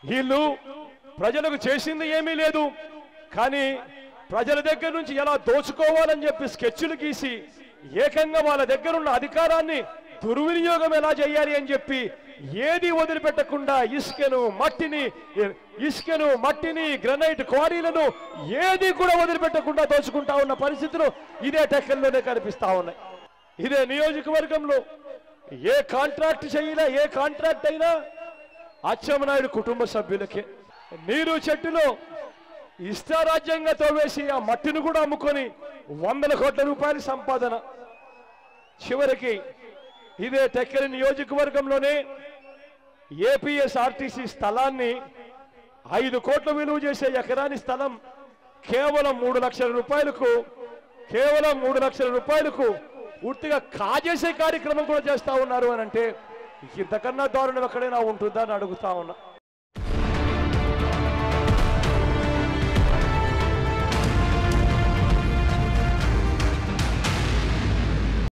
వీళ్ళు ప్రజలకు చేసింది ఏమీ లేదు, కానీ ప్రజల దగ్గర నుంచి ఎలా దోచుకోవాలని చెప్పి స్కెచ్లు గీసి ఏకంగా వాళ్ళ దగ్గర ఉన్న అధికారాన్ని దుర్వినియోగం ఎలా చేయాలి అని చెప్పి ఏది వదిలిపెట్టకుండా ఇసుకను మట్టిని గ్రనైట్ క్వారీలను ఏది కూడా వదిలిపెట్టకుండా దోచుకుంటా ఉన్న పరిస్థితులు ఇదే టెక్కల్లోనే కనిపిస్తా ఉన్నాయి. ఇదే నియోజకవర్గంలో ఏ కాంట్రాక్ట్ చేయాలా, ఏ కాంట్రాక్ట్ అయినా అచ్చెన్నాయుడు కుటుంబ సభ్యులకే. నీరు చెట్టులో ఇష్టారాజ్యంగా తోవేసి ఆ మట్టిని కూడా అమ్ముకొని 100 కోట్ల రూపాయల సంపాదన. చివరికి ఇదే టెక్కలి నియోజకవర్గంలోనే ఏపీఎస్ఆర్టీసీ స్థలాన్ని 5 కోట్ల విలువ చేసే ఎకరాని స్థలం కేవలం 3 లక్షల రూపాయలకు పూర్తిగా కాజేసే కార్యక్రమం కూడా చేస్తా ఉన్నారు అని అంటే ఇంతకన్నా దారుణం ఎక్కడైనా ఉంటుందా అని అడుగుతా ఉన్నా.